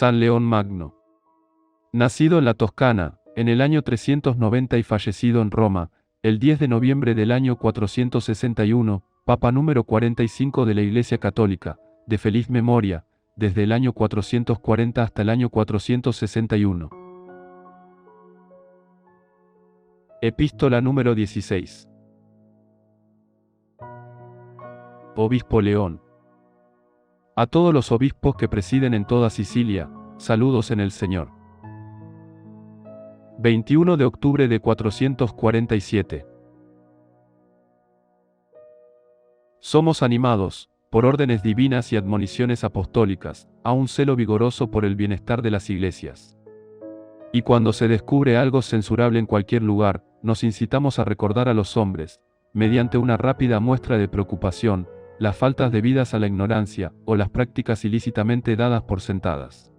San León Magno. Nacido en la Toscana, en el año 390 y fallecido en Roma, el 10 de noviembre del año 461, Papa número 45 de la Iglesia Católica, de feliz memoria, desde el año 440 hasta el año 461. Epístola número 16. Obispo León. A todos los obispos que presiden en toda Sicilia, saludos en el Señor. 21 de octubre de 447. Somos animados, por órdenes divinas y admoniciones apostólicas, a un celo vigoroso por el bienestar de las iglesias. Y cuando se descubre algo censurable en cualquier lugar, nos incitamos a recordar a los hombres, mediante una rápida muestra de preocupación, las faltas debidas a la ignorancia, o las prácticas ilícitamente dadas por sentadas.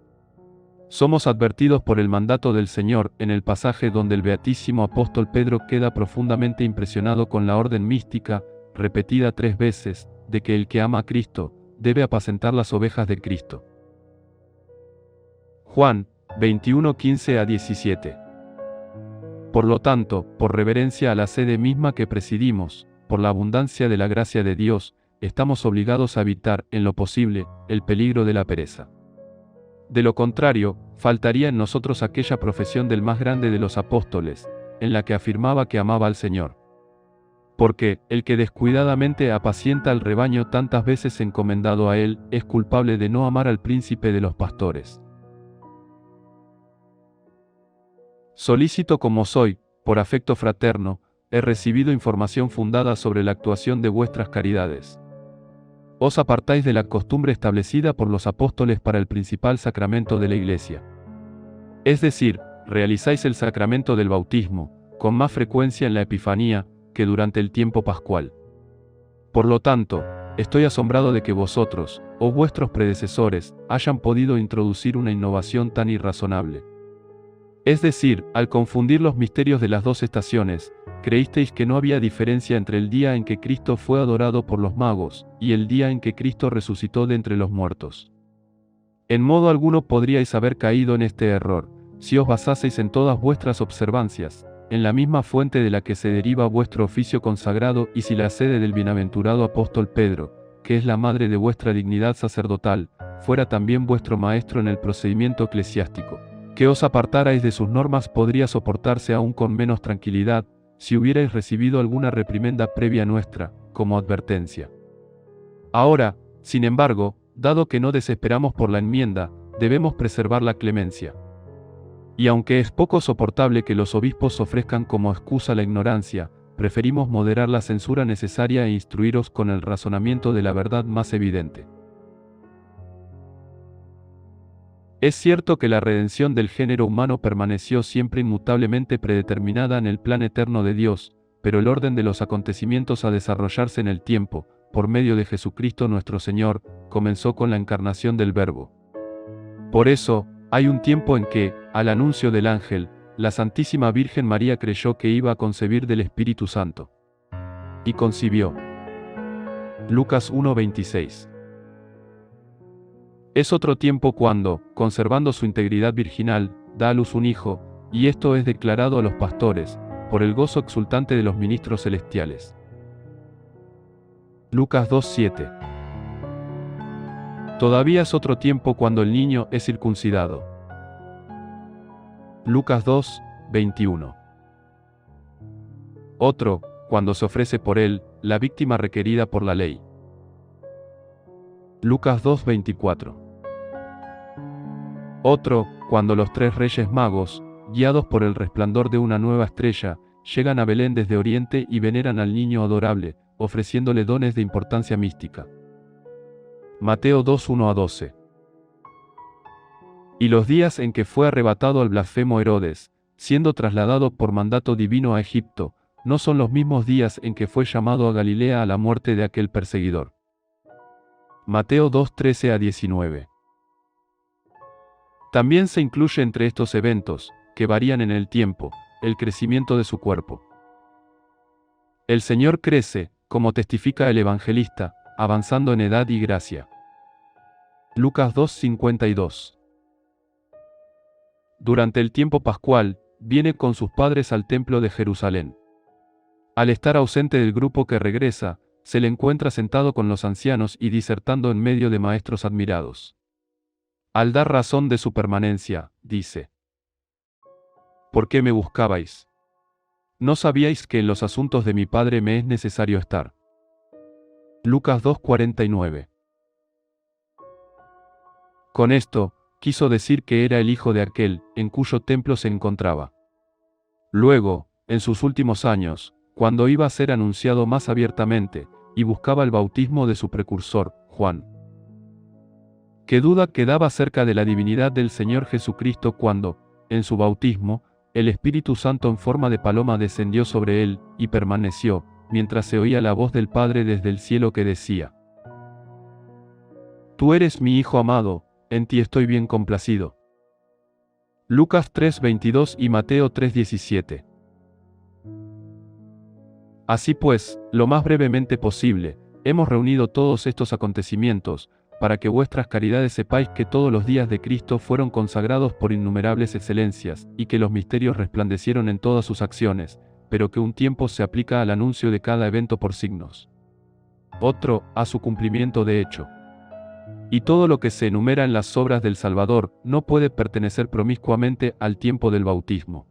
Somos advertidos por el mandato del Señor en el pasaje donde el beatísimo apóstol Pedro queda profundamente impresionado con la orden mística, repetida 3 veces, de que el que ama a Cristo, debe apacentar las ovejas de Cristo. Juan 21:15-17. Por lo tanto, por reverencia a la sede misma que presidimos, por la abundancia de la gracia de Dios, estamos obligados a evitar, en lo posible, el peligro de la pereza. De lo contrario, faltaría en nosotros aquella profesión del más grande de los apóstoles, en la que afirmaba que amaba al Señor. Porque, el que descuidadamente apacienta al rebaño tantas veces encomendado a él, es culpable de no amar al príncipe de los pastores. Solícito como soy, por afecto fraterno, he recibido información fundada sobre la actuación de vuestras caridades. Os apartáis de la costumbre establecida por los apóstoles para el principal sacramento de la Iglesia. Es decir, realizáis el sacramento del bautismo, con más frecuencia en la Epifanía, que durante el tiempo pascual. Por lo tanto, estoy asombrado de que vosotros, o vuestros predecesores, hayan podido introducir una innovación tan irrazonable. Es decir, al confundir los misterios de las 2 estaciones, creísteis que no había diferencia entre el día en que Cristo fue adorado por los magos, y el día en que Cristo resucitó de entre los muertos. En modo alguno podríais haber caído en este error, si os basaseis en todas vuestras observancias, en la misma fuente de la que se deriva vuestro oficio consagrado, y si la sede del bienaventurado apóstol Pedro, que es la madre de vuestra dignidad sacerdotal, fuera también vuestro maestro en el procedimiento eclesiástico. Que os apartarais de sus normas podría soportarse aún con menos tranquilidad, si hubierais recibido alguna reprimenda previa nuestra, como advertencia. Ahora, sin embargo, dado que no desesperamos por la enmienda, debemos preservar la clemencia. Y aunque es poco soportable que los obispos ofrezcan como excusa la ignorancia, preferimos moderar la censura necesaria e instruiros con el razonamiento de la verdad más evidente. Es cierto que la redención del género humano permaneció siempre inmutablemente predeterminada en el plan eterno de Dios, pero el orden de los acontecimientos a desarrollarse en el tiempo, por medio de Jesucristo nuestro Señor, comenzó con la encarnación del Verbo. Por eso, hay un tiempo en que, al anuncio del ángel, la Santísima Virgen María creyó que iba a concebir del Espíritu Santo. Y concibió. Lucas 1:26. Es otro tiempo cuando, conservando su integridad virginal, da a luz un hijo, y esto es declarado a los pastores, por el gozo exultante de los ministros celestiales. Lucas 2:7. Todavía es otro tiempo cuando el niño es circuncidado. Lucas 2:21. Otro, cuando se ofrece por él, la víctima requerida por la ley. Lucas 2:24. Otro, cuando los 3 reyes magos, guiados por el resplandor de una nueva estrella, llegan a Belén desde Oriente y veneran al niño adorable, ofreciéndole dones de importancia mística. Mateo 2:1-12. Y los días en que fue arrebatado al blasfemo Herodes, siendo trasladado por mandato divino a Egipto, no son los mismos días en que fue llamado a Galilea a la muerte de aquel perseguidor. Mateo 2:13-19. También se incluye entre estos eventos, que varían en el tiempo, el crecimiento de su cuerpo. El Señor crece, como testifica el evangelista, avanzando en edad y gracia. Lucas 2:52. durante el tiempo pascual, viene con sus padres al templo de Jerusalén. Al estar ausente del grupo que regresa, se le encuentra sentado con los ancianos y disertando en medio de maestros admirados. Al dar razón de su permanencia, dice: ¿Por qué me buscabais? ¿No sabíais que en los asuntos de mi Padre me es necesario estar? Lucas 2:49. Con esto, quiso decir que era el hijo de aquel, en cuyo templo se encontraba. Luego, en sus últimos años, cuando iba a ser anunciado más abiertamente, y buscaba el bautismo de su precursor, Juan. ¿Qué duda quedaba acerca de la divinidad del Señor Jesucristo cuando, en su bautismo, el Espíritu Santo en forma de paloma descendió sobre él, y permaneció, mientras se oía la voz del Padre desde el cielo que decía: Tú eres mi Hijo amado, en ti estoy bien complacido? Lucas 3:22 y Mateo 3:17. Así pues, lo más brevemente posible, hemos reunido todos estos acontecimientos, para que vuestras caridades sepáis que todos los días de Cristo fueron consagrados por innumerables excelencias, y que los misterios resplandecieron en todas sus acciones, pero que un tiempo se aplica al anuncio de cada evento por signos. Otro, a su cumplimiento de hecho. Y todo lo que se enumera en las obras del Salvador no puede pertenecer promiscuamente al tiempo del bautismo.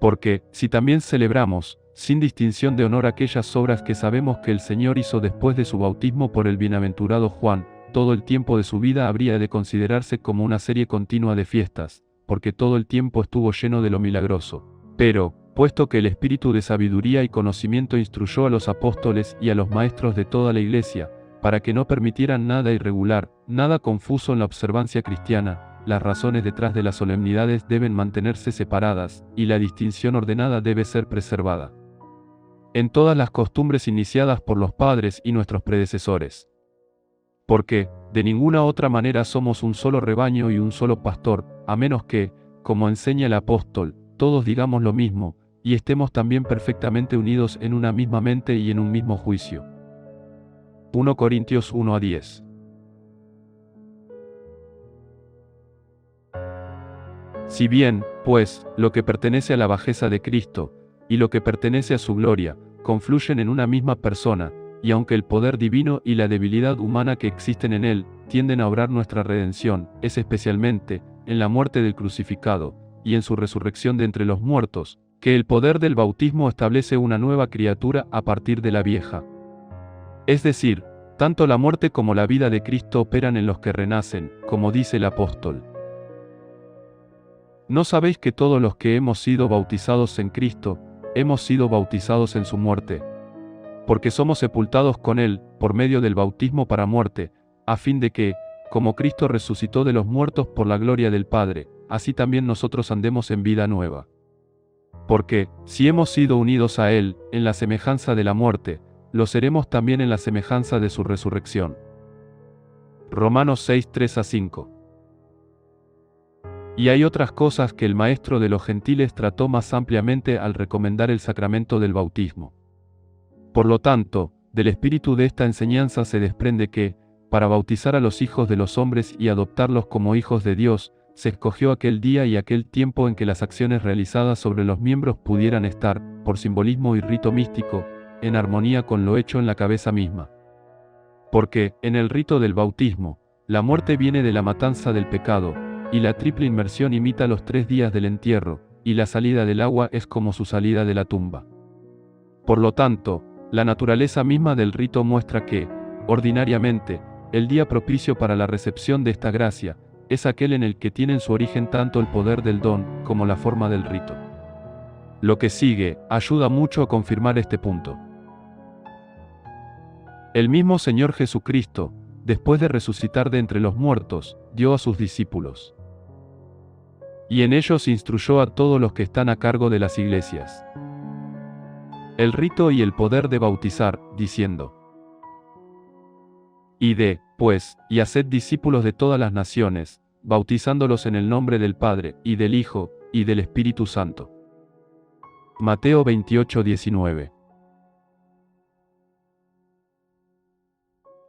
Porque, si también celebramos, sin distinción de honor, aquellas obras que sabemos que el Señor hizo después de su bautismo por el bienaventurado Juan, todo el tiempo de su vida habría de considerarse como una serie continua de fiestas, porque todo el tiempo estuvo lleno de lo milagroso. Pero, puesto que el Espíritu de sabiduría y conocimiento instruyó a los apóstoles y a los maestros de toda la Iglesia, para que no permitieran nada irregular, nada confuso en la observancia cristiana, las razones detrás de las solemnidades deben mantenerse separadas, y la distinción ordenada debe ser preservada en todas las costumbres iniciadas por los padres y nuestros predecesores. Porque, de ninguna otra manera somos un solo rebaño y un solo pastor, a menos que, como enseña el apóstol, todos digamos lo mismo, y estemos también perfectamente unidos en una misma mente y en un mismo juicio. 1 Corintios 1:10. Si bien, pues, lo que pertenece a la bajeza de Cristo, y lo que pertenece a su gloria, confluyen en una misma persona, y aunque el poder divino y la debilidad humana que existen en él, tienden a obrar nuestra redención, es especialmente, en la muerte del crucificado, y en su resurrección de entre los muertos, que el poder del bautismo establece una nueva criatura a partir de la vieja. Es decir, tanto la muerte como la vida de Cristo operan en los que renacen, como dice el apóstol. ¿No sabéis que todos los que hemos sido bautizados en Cristo, hemos sido bautizados en su muerte? Porque somos sepultados con él, por medio del bautismo para muerte, a fin de que, como Cristo resucitó de los muertos por la gloria del Padre, así también nosotros andemos en vida nueva. Porque, si hemos sido unidos a él, en la semejanza de la muerte, lo seremos también en la semejanza de su resurrección. Romanos 6:3-5. Y hay otras cosas que el Maestro de los Gentiles trató más ampliamente al recomendar el sacramento del bautismo. Por lo tanto, del espíritu de esta enseñanza se desprende que, para bautizar a los hijos de los hombres y adoptarlos como hijos de Dios, se escogió aquel día y aquel tiempo en que las acciones realizadas sobre los miembros pudieran estar, por simbolismo y rito místico, en armonía con lo hecho en la cabeza misma. Porque, en el rito del bautismo, la muerte viene de la matanza del pecado, y la triple inmersión imita los 3 días del entierro, y la salida del agua es como su salida de la tumba. Por lo tanto, la naturaleza misma del rito muestra que, ordinariamente, el día propicio para la recepción de esta gracia, es aquel en el que tienen su origen tanto el poder del don, como la forma del rito. Lo que sigue, ayuda mucho a confirmar este punto. El mismo Señor Jesucristo, después de resucitar de entre los muertos, dio a sus discípulos. Y en ellos instruyó a todos los que están a cargo de las iglesias el rito y el poder de bautizar, diciendo: Id, pues, y haced discípulos de todas las naciones, bautizándolos en el nombre del Padre, y del Hijo, y del Espíritu Santo. Mateo 28:19.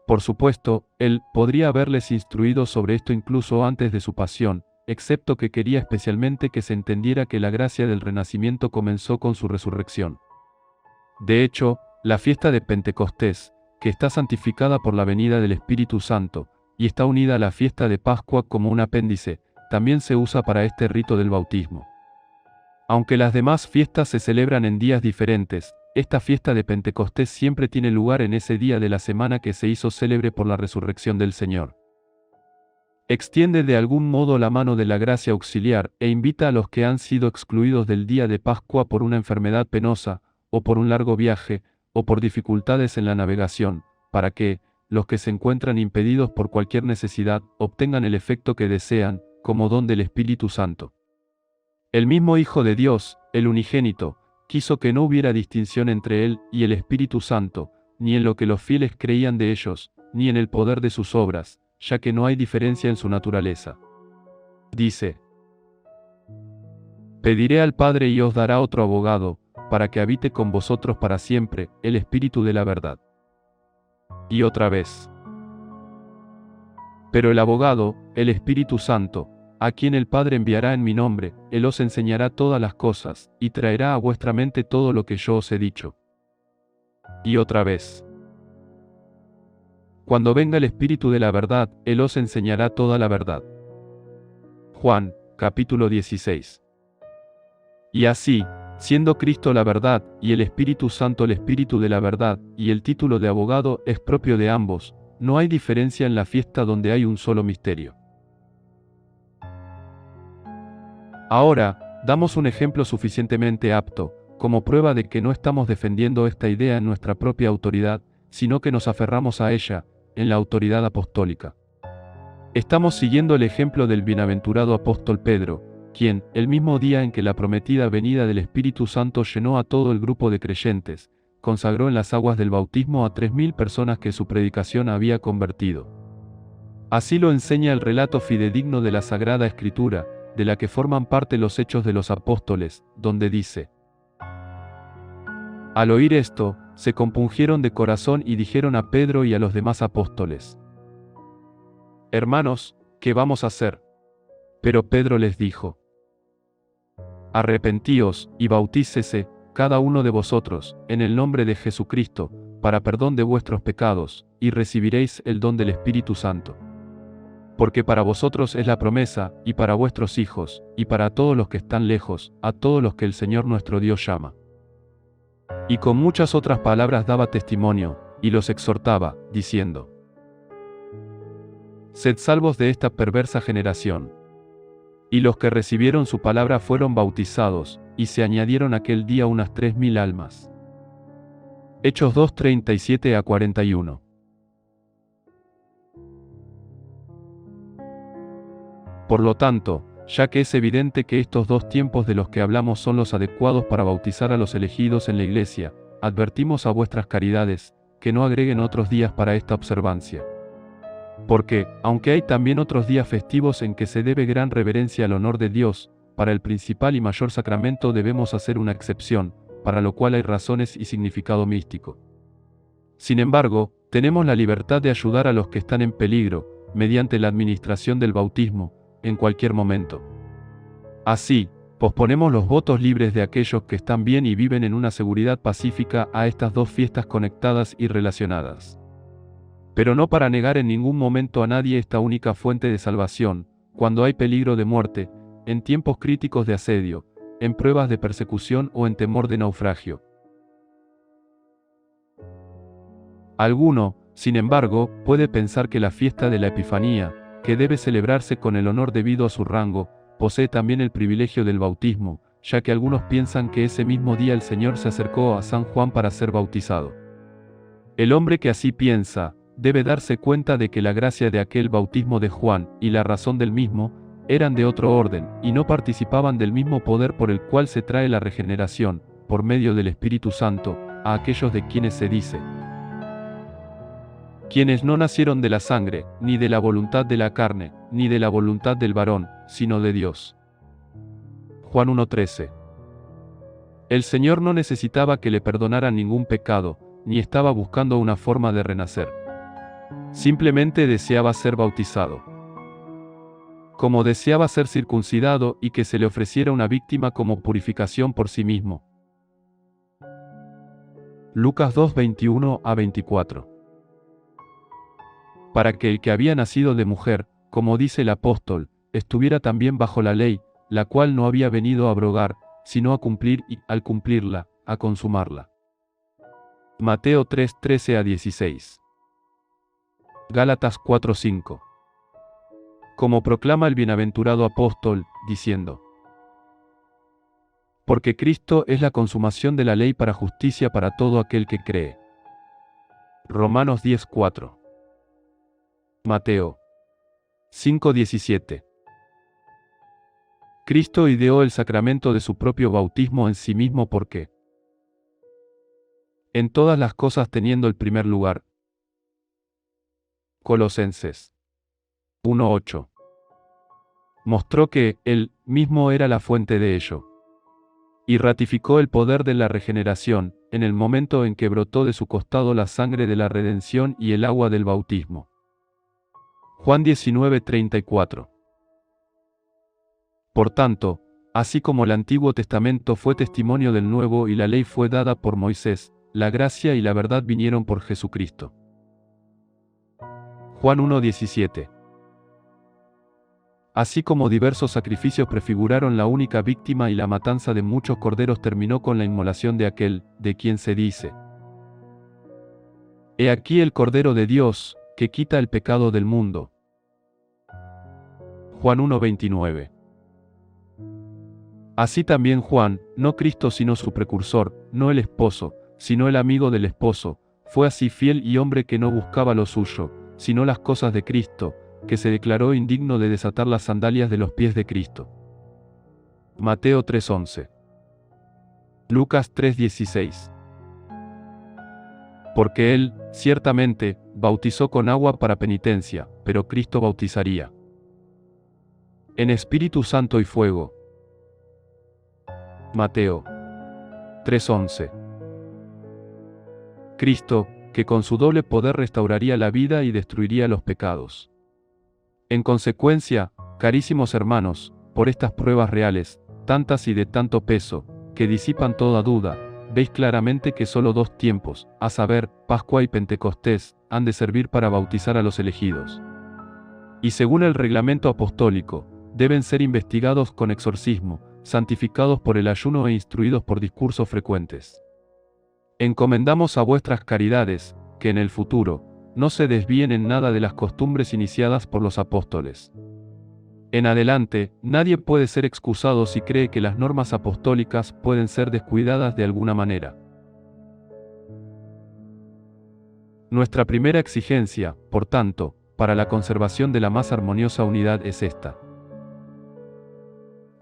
Por supuesto, él podría haberles instruido sobre esto incluso antes de su pasión, excepto que quería especialmente que se entendiera que la gracia del renacimiento comenzó con su resurrección. De hecho, la fiesta de Pentecostés, que está santificada por la venida del Espíritu Santo, y está unida a la fiesta de Pascua como un apéndice, también se usa para este rito del bautismo. Aunque las demás fiestas se celebran en días diferentes, esta fiesta de Pentecostés siempre tiene lugar en ese día de la semana que se hizo célebre por la resurrección del Señor. Extiende de algún modo la mano de la gracia auxiliar e invita a los que han sido excluidos del día de Pascua por una enfermedad penosa, o por un largo viaje, o por dificultades en la navegación, para que, los que se encuentran impedidos por cualquier necesidad, obtengan el efecto que desean, como don del Espíritu Santo. El mismo Hijo de Dios, el unigénito, quiso que no hubiera distinción entre Él y el Espíritu Santo, ni en lo que los fieles creían de ellos, ni en el poder de sus obras, ya que no hay diferencia en su naturaleza. Dice: Pediré al Padre y os dará otro abogado, para que habite con vosotros para siempre, el Espíritu de la verdad. Y otra vez: Pero el abogado, el Espíritu Santo, a quien el Padre enviará en mi nombre, Él os enseñará todas las cosas, y traerá a vuestra mente todo lo que yo os he dicho. Y otra vez: Cuando venga el Espíritu de la verdad, Él os enseñará toda la verdad. Juan, capítulo 16. Y así, siendo Cristo la verdad, y el Espíritu Santo el Espíritu de la verdad, y el título de abogado es propio de ambos, no hay diferencia en la fiesta donde hay un solo misterio. Ahora, damos un ejemplo suficientemente apto, como prueba de que no estamos defendiendo esta idea en nuestra propia autoridad, sino que nos aferramos a ella, en la autoridad apostólica. Estamos siguiendo el ejemplo del bienaventurado apóstol Pedro, quien, el mismo día en que la prometida venida del Espíritu Santo llenó a todo el grupo de creyentes, consagró en las aguas del bautismo a 3.000 personas que su predicación había convertido. Así lo enseña el relato fidedigno de la Sagrada Escritura, de la que forman parte los Hechos de los Apóstoles, donde dice: Al oír esto, se compungieron de corazón y dijeron a Pedro y a los demás apóstoles: Hermanos, ¿qué vamos a hacer? Pero Pedro les dijo: Arrepentíos, y bautícese, cada uno de vosotros, en el nombre de Jesucristo, para perdón de vuestros pecados, y recibiréis el don del Espíritu Santo. Porque para vosotros es la promesa, y para vuestros hijos, y para todos los que están lejos, a todos los que el Señor nuestro Dios llama. Y con muchas otras palabras daba testimonio, y los exhortaba, diciendo: Sed salvos de esta perversa generación. Y los que recibieron su palabra fueron bautizados, y se añadieron aquel día unas 3.000 almas. Hechos 2:37-41. Por lo tanto, ya que es evidente que estos dos tiempos de los que hablamos son los adecuados para bautizar a los elegidos en la Iglesia, advertimos a vuestras caridades, que no agreguen otros días para esta observancia. Porque, aunque hay también otros días festivos en que se debe gran reverencia al honor de Dios, para el principal y mayor sacramento debemos hacer una excepción, para lo cual hay razones y significado místico. Sin embargo, tenemos la libertad de ayudar a los que están en peligro, mediante la administración del bautismo, en cualquier momento. Así, posponemos los votos libres de aquellos que están bien y viven en una seguridad pacífica a estas dos fiestas conectadas y relacionadas. Pero no para negar en ningún momento a nadie esta única fuente de salvación, cuando hay peligro de muerte, en tiempos críticos de asedio, en pruebas de persecución o en temor de naufragio. Alguno, sin embargo, puede pensar que la fiesta de la Epifanía, que debe celebrarse con el honor debido a su rango, posee también el privilegio del bautismo, ya que algunos piensan que ese mismo día el Señor se acercó a San Juan para ser bautizado. El hombre que así piensa, debe darse cuenta de que la gracia de aquel bautismo de Juan, y la razón del mismo, eran de otro orden, y no participaban del mismo poder por el cual se trae la regeneración, por medio del Espíritu Santo, a aquellos de quienes se dice: quienes no nacieron de la sangre, ni de la voluntad de la carne, ni de la voluntad del varón, sino de Dios. Juan 1:13. El Señor no necesitaba que le perdonaran ningún pecado, ni estaba buscando una forma de renacer. Simplemente deseaba ser bautizado. como deseaba ser circuncidado y que se le ofreciera una víctima como purificación por sí mismo. Lucas 2, 21 a 24. Para que el que había nacido de mujer, como dice el apóstol, estuviera también bajo la ley, la cual no había venido a abrogar, sino a cumplir y, al cumplirla, a consumarla. Mateo 3, 13 a 16. Gálatas 4, 5. Como proclama el bienaventurado apóstol, diciendo: porque Cristo es la consumación de la ley para justicia para todo aquel que cree. Romanos 10, 4. Mateo 5, 17. Cristo ideó el sacramento de su propio bautismo en sí mismo porque, en todas las cosas teniendo el primer lugar. Colosenses 1, 8. Mostró que Él mismo era la fuente de ello. Y ratificó el poder de la regeneración, en el momento en que brotó de su costado la sangre de la redención y el agua del bautismo. Juan 19, 34. Por tanto, así como el Antiguo Testamento fue testimonio del Nuevo y la ley fue dada por Moisés, la gracia y la verdad vinieron por Jesucristo. Juan 1, 17. Así como diversos sacrificios prefiguraron la única víctima y la matanza de muchos corderos terminó con la inmolación de aquel, de quien se dice: He aquí el Cordero de Dios, que quita el pecado del mundo. Juan 1, 29. Así también Juan, no Cristo sino su precursor, no el esposo, sino el amigo del esposo, fue así fiel y hombre que no buscaba lo suyo, sino las cosas de Cristo, que se declaró indigno de desatar las sandalias de los pies de Cristo. Mateo 3:11. Lucas 3:16. Porque él, ciertamente, bautizó con agua para penitencia, pero Cristo bautizaría en Espíritu Santo y fuego. Mateo 3:11. Cristo, que con su doble poder restauraría la vida y destruiría los pecados. En consecuencia, carísimos hermanos, por estas pruebas reales, tantas y de tanto peso, que disipan toda duda, veis claramente que solo dos tiempos, a saber, Pascua y Pentecostés, han de servir para bautizar a los elegidos. Y según el reglamento apostólico, deben ser investigados con exorcismo, santificados por el ayuno e instruidos por discursos frecuentes. Encomendamos a vuestras caridades, que en el futuro, no se desvíen en nada de las costumbres iniciadas por los apóstoles. En adelante, nadie puede ser excusado si cree que las normas apostólicas pueden ser descuidadas de alguna manera. Nuestra primera exigencia, por tanto, para la conservación de la más armoniosa unidad es esta.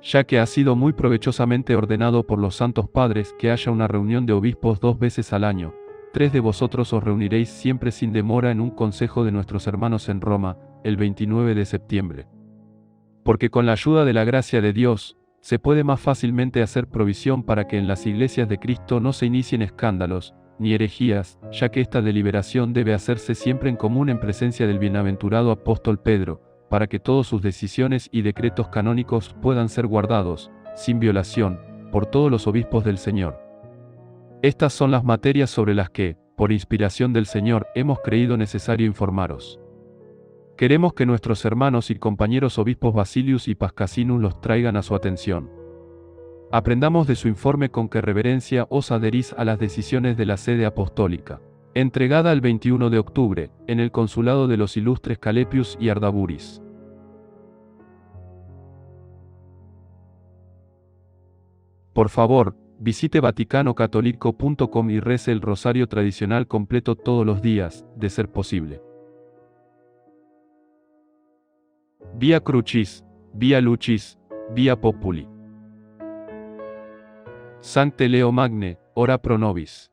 Ya que ha sido muy provechosamente ordenado por los santos padres que haya una reunión de obispos 2 veces al año, 3 de vosotros os reuniréis siempre sin demora en un consejo de nuestros hermanos en Roma, el 29 de septiembre. Porque con la ayuda de la gracia de Dios, se puede más fácilmente hacer provisión para que en las iglesias de Cristo no se inicien escándalos, ni herejías, ya que esta deliberación debe hacerse siempre en común en presencia del bienaventurado apóstol Pedro, para que todas sus decisiones y decretos canónicos puedan ser guardados, sin violación, por todos los obispos del Señor. Estas son las materias sobre las que, por inspiración del Señor, hemos creído necesario informaros. Queremos que nuestros hermanos y compañeros obispos Basilius y Pascasinus los traigan a su atención. Aprendamos de su informe con qué reverencia os adherís a las decisiones de la sede apostólica, entregada el 21 de octubre, en el consulado de los ilustres Calepius y Ardaburis. Por favor, visite vaticanocatolico.com y rece el rosario tradicional completo todos los días, de ser posible. Via Crucis, Via Lucis, Via Populi. Sancte Leo Magne, ora pro nobis.